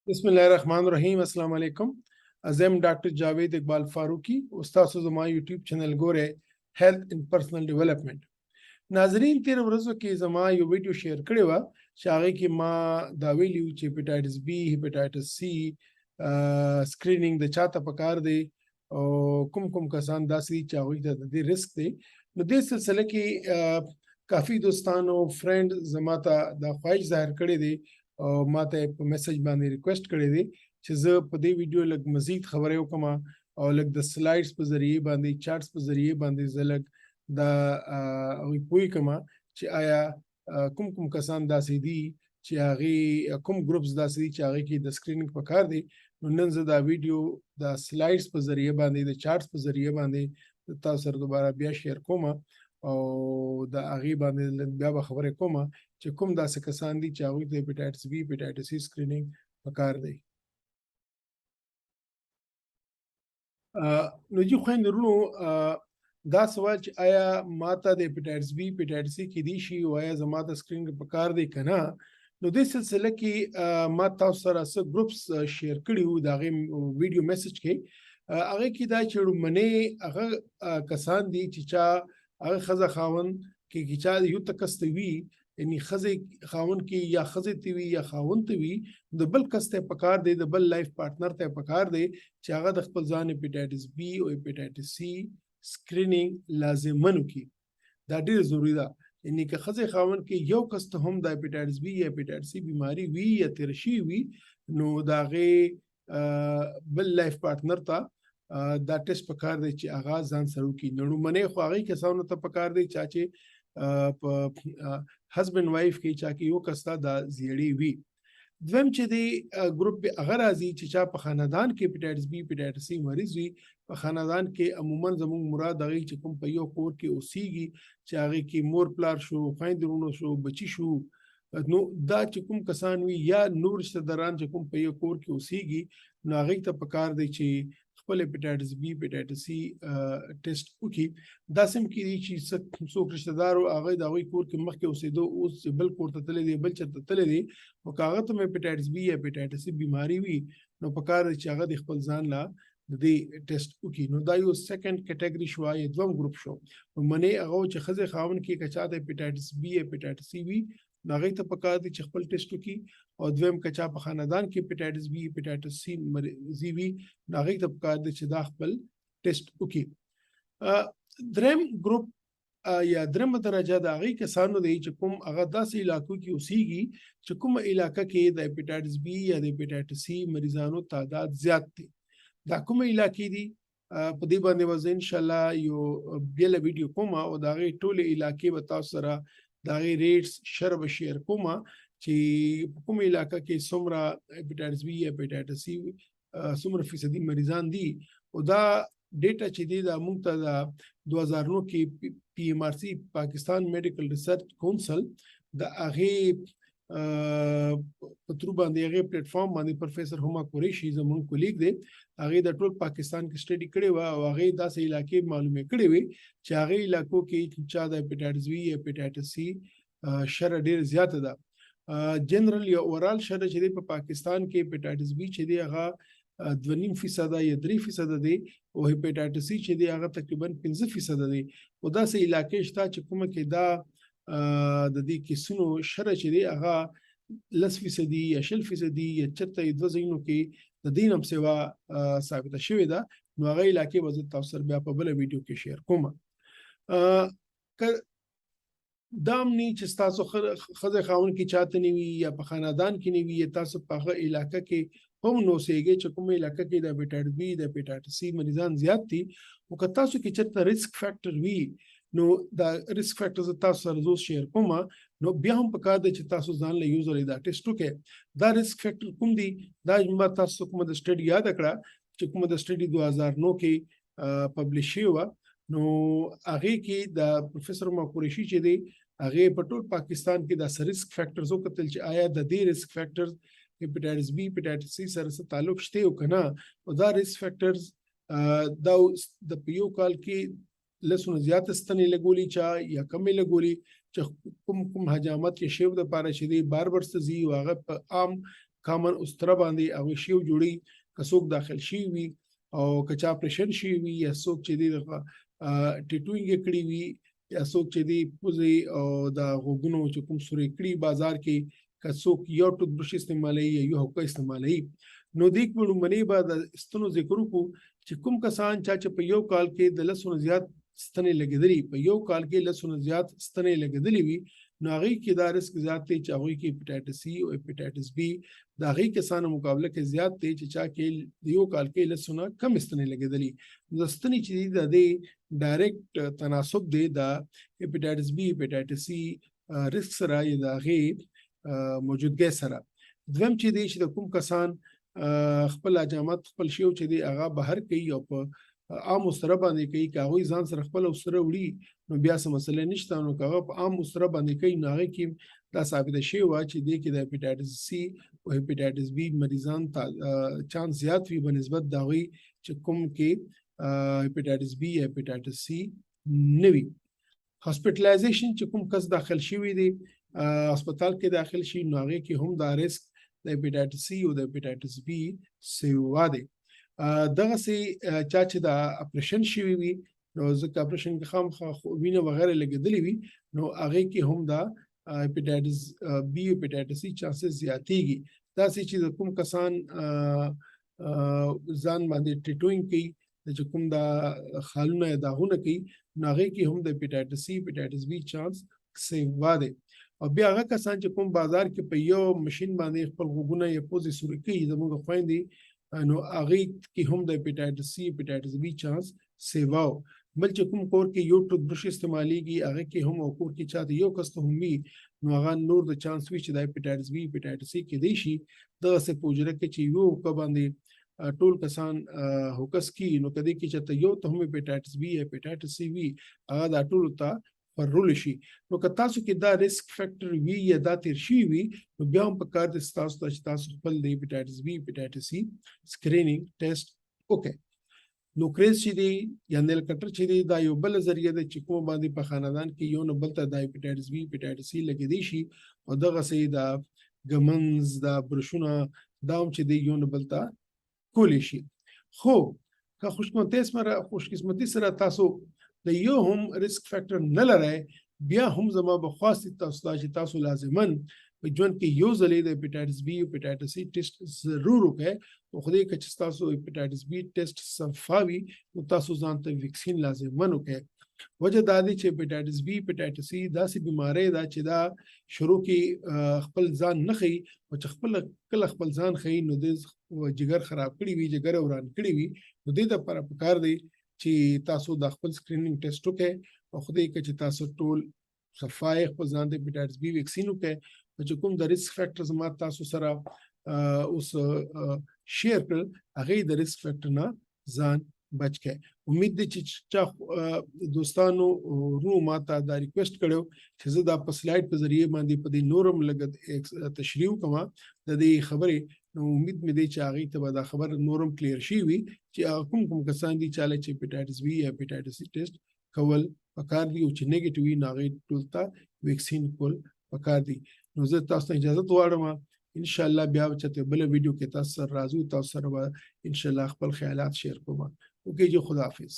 بسم الله الرحمن الرحیم. السلام علیکم. زم ډاکټر جاوید اقبال فاروقی استاد زما یوټیوب چینل ګوره هیلث ان پرسنل ډیولپمنٹ. ناظرین تیر ورځو کې زما یو ویډیو شیر کړی و چې هغه کې ما دا ویلیو چې هیپاټایټس بی هیپاټایټس سی سکرینینګ د چاته پکار دی او کوم کسان داسې چې هغوی ته د دې ریسک دی. نو دې سلسله کې کافی دوستانو فرند زما ته دا خواهش ظاهر کړی دی او ما ته په میسج باندې ریکویسټ کړی دی چې زه په دې ویډیو لږ مزید خبرې وکړم او لږ د سلایډز په ذریعه باندې چارټس په ذریعه باندې زه لږ دا پوی کما چې آیا کوم کسان داسې دي چې هغه کوم ګروپس داسې دي چې هغه کې د سکرینینګ په کار دي. نو نن زه دا ویډیو د سلایډز په ذریعه باندې د چارټس په ذریعه باندې تاسو سره دوباره بیا شیر کوم او د هغه باندې بیا به خبرې کوم چې کوم داسې کسان دي چې هغه د هیپاټایټس بی هیپاټایټس سی سکرینینګ په کار دی. نو جی خويندرونو دا سوال چې آیا ماته د هیپاټایټس بی هیپاټایټس سی کې دي شي او آیا زما د سکرینینګ په کار دی کنه. نو د سلسله کې ما تاسو سره څه ګروپس شیر کړي وو دا غي ویډیو میسج کې هغه کې دا چې رومنه هغه کسان دي چې چا هغه خزه خاون کې چا یو تکستوي یعنی خزه خاون کې یا خزه تیوي یا خاون تیوي د بل کسته پکار دی د بل لایف پارټنر ته پکار دی چې هغه د خپل ځان هیپاټایټس بی او هیپاټایټس سی سکرینینګ لازمن کی. دا ډیر ضروری ده. یعنی که خزه خاون کې یو کسته هم د هیپاټایټس بی یا هیپاټایټس سی بیماری وی یا ترشی وی نو داغه بل لایف پارټنر ته دا ټیسټ پکار دی چې هغه ځان سره کی. نړو منه خو هغه کسانو ته پکار دی چې هسبند وایف کې چا کې یو کستا دا زیړی وی. دویم چې دی ګروپ به اگر ازي چې چا په خاندان کې هیپاټایټس بی هیپاټایټس سی مریض وي په خاندان کې عموما زموږ مراد هغه چې کوم په یو کور کې اوسېږي چې هغه کې مور پلار شو خويندرونو شو بچی شو نو دا چې کوم کسان وي یا نور رشتہ داران چې کوم په یو کور کې اوسېږي نو هغه ته پکار دی چې خپل هیپاټایټس بی هیپاټایټس سی ټیسټ وکړي. دا سم کې دي چې څوک رشتہ دار او هغه د هغه کور کې مخکې اوسېدو اوس بل کور ته تللی دی بل چرته تللی دی او هغه ته هیپاټایټس بی یا هیپاټایټس سی بیماری وي نو پکار دی چې هغه د خپل ځان لا د دې ټیسټ وکړي. نو دا یو سیکنډ کټګوري شو یا دوم ګروپ شو. منه هغه چې خزه خاون کې کچا د هیپاټایټس بی یا هیپاټایټس سی وي هغه ته پکار دی چې خپل ټیسټ وکړي او دویم کچا په خاندان کې هیپاټایټس بی هیپاټایټس سی مریضي وي هغه ته پکار دی چې دا خپل ټیسټ وکړي. دریم ګروپ یا دریم درجه د هغه کسانو دی چې کوم هغه داسې علاقو کې اوسېږي چې کوم علاقې کې د هیپاټایټس بی یا د هیپاټایټس سی مریضانو تعداد زیات دي. دا کوم علاقې دي په دې باندې وځي ان شاء الله یو بل ویډیو کوم او دا غي ټول علاقې به تاسو سره دا غي ریټس شیر کوم چې کوم علاقې کې څومره هیپاټایټس بی یا هیپاټایټس سی څومره فیصدي مریضان دي او دا ډیټا چې دی دا موږ ته 2009 کې پی ایم آر سی پاکستان میډیکل ریسرچ کونسل دا هغه پترو باندې هغه پلیټ فارم باندې پروفیسور هما قریشی زموږ کولیګ دی هغه د ټول پاکستان کې سټډي کړي و او هغه داسې علاقې معلومه کړي وي چې هغه علاقو کې چې د هیپاټایټس بی یا هیپاټایټس سی شر ډیر زیات ده. جنرال یا اورال شر چې په پاکستان کې هیپاټایټس بی چې دی هغه 2.5% یا 3% دی او هیپاټایټس سی چې دی هغه تقریبا 5% دی او داسې علاقې شته چې کومه کې دا د دې کیسونو شر چې دی هغه 10% یا 0.5% یا 42% کې د دې نوم سیوا ثابت شوې ده. نو هغه علاقې وزت تاسو سره بیا په بل ویډیو کې شیر کوم. دامنی چې تاسو خزه خاون کې چاته نیوي یا په خاندان کې نیوي یا تاسو په هغه علاقې کې هم نو سیږي چې کومه علاقې کې د هیپاټایټس بی د هیپاټایټس سی مریضان زیات دي او که تاسو کې چېرته ریسک فیکٹر وي نو دا ریسک فیکټرز تاسو سره زو شیر کوم نو بیا هم پکار دی چې تاسو ځان له یوزر دا ټیسټ وکړئ. دا ریسک فیکټر کوم دي دا ما تاسو کوم د سټډي یاد کړه چې کوم د سټډي 2009 کې پبلش شوی نو هغه کې د پروفیسور ماکوریشی چې دی هغه په ټول پاکستان کې د ریسک فیکټرز او کتل چې آیا د دې ریسک فیکټرز هیپاټایټس بی هیپاټایټس سی سره تعلق شته او کنه او دا ریسک فیکټرز دا د پیو کال کې لسونه زیات ستنې لګولي چا یا کمې لګولي چې کوم حجامت کې شیو د پاره چې دی بار سزي او هغه په عام کامن استره باندې هغه شیو جوړي که څوک داخل شي وي او که چا اپریشن شي وي یا څوک چې دی ټیټوینګ یې کړي وي یا څوک چې دی پوزې او د غوږونو چې کوم سورې کړي بازار کې که څوک یو ټوت برش استعمالوي یا یو حقه استعمالوي نو دې په لومړنۍ به د ستنو ذکر وکړو چې کوم کسان چې په یو کال کې د 100 زیات ستنې لګېدلې په یو کال کې 100 زیات ستنې لګېدلې وي نو هغوی کې دا رسک زیات دی چې هغوی کې هیپاټایټس سی او هیپاټایټس بی د هغوی کسانو مقابله کې زیات دی چې چا کې یو کال کې 100 نه کم ستنې لګېدلې د ستنې چې دی د دې ډایرکټ تناسب دی د هیپاټایټس بی هیپاټایټس سی رسک سره یا د هغې موجودګۍ سره دویم چې دی چې د کوم کسان خپل حجامت خپل شیو چې دی هغه بهر کوي او په عام استره باندې کوي که هغوی ځان سره خپل استره وړي نو بیا څه مسله نشته نو که هغه په عام استره باندې کوي نو هغې کې دا ثابته شوې وه چې دې کې د هیپاټایټس سی او هیپاټایټس بی مریضان چانس زیات وي بنسبت د هغوی چې کوم کې هیپاټایټس بی یا هیپاټایټس سی نه وي هاسپټلایزیشن چې کوم کس داخل شوی دی هسپتال کې داخل شي نو هغې کې هم دا رسک د هیپاټایټس سی او د هیپاټایټس بی سیوا دی دغسې چا چې د اپریشن شوي وي نو ځکه اپریشن کې خامخا وینه وغیره لګېدلې وي نو هغې کې هم دا هیپاټایټس بی هیپاټایټس سی چانسز زیاتېږي داسې چې د کوم کسان ځان باندې ټیټوینګ کوي چې کوم دا خالونه یا داغونه کوي نو هغې کې هم د هیپاټایټس سی هیپاټایټس بی چانس سیوا دی او بیا هغه کسان چې کوم بازار کې په یو مشین باندې خپل غوږونه یا پوزې سوري کوي زموږ خویندې نو هغې کې هم د هیپاټایټس سی هیپاټایټس بی چانس سیوا و بل چې کوم کور کې یو ټوت برش استعمالیږي هغې کې هم او کور کې چاته یو کس ته هم وي نو هغه نور د چانس وي چې د هیپاټایټس بی هیپاټایټس سی کېدی شي دغسې په حجره کې چې یو حقه باندې ټول کسان هوکس کی نو کدی کې چې یو ته هم هیپاټایټس بی هیپاټایټس سی وي هغه دا ټول ته پرول شي نو که تاسو کې دا ریسک فیکټر وي یا دا تیر شي وي نو بیا هم پکار دی تاسو ته چې تاسو خپل د هیپاټایټس بی هیپاټایټس سی سکرینینګ ټیسټ وکړئ نو کریز چې دی یا نیل کټر چې دی دا یو بل ذریعه ده چې کوم باندې په خاندان کې یو نه بل ته د هیپاټایټس بی هیپاټایټس سی لګېدی شي او دغسې د ګمنز دا برشونه دا هم چې دی یو نه بل ته کولی شي خو که خوشقسمتي سره تاسو د یو هم ریسک فیکټر نه لرئ بیا هم زما به خواست تاسو ته چې تاسو لازماً په ژوند کې یو ځلې د هیپاټایټس بی هیپاټایټس سی ټیسټ ضرور وکړئ او خدای که چې تاسو هیپاټایټس بی ټیسټ صفا وي نو تاسو ځان ته ویکسین لازماً وکړئ وجه دا دی چې هیپاټایټس بی هیپاټایټس سی داسې بیماری ده چې دا شروع کې خپل ځان نه ښیي او چې کله خپل ځان ښیي نو د جګر خراب کړي وي جګر وران کړي وي نو دې دپاره پکار دی چې تاسو د خپل سکرینینګ ټیسټ وکړئ او خدای که چې تاسو ټول صفا یې خپل ځان ته هیپاټایټس بی ویکسین وکړئ او چې کوم د ریسک فیکټر زما تاسو سره اوس شیر کړل هغې د ریسک فیکټر نه ځان بچ کړئ امید دی چې چا دوستانو ورونو ما ته دا ریکویسټ کړی چې زه دا په سلایډ په ذریعې باندې په دې نورم لږ تشریح وکړم د دې خبرې نو امید مې دی چې هغې ته به دا خبر نورم کلیر شي وي چې کوم کسان دي چاله چې هیپاټایټس بی یا هیپاټایټس سی ټیسټ کول پکار دي او چې نیګیټیو وي نو هغې ټول ته ویکسین کول پکار دي نو زه تاسو ته اجازت غواړم انشاءالله بیا به چېرته بله ویډیو کې تاسو سره راځو تاسو سره به انشاءالله خپل خیالات شیر کوم اوکې جی خداحافظ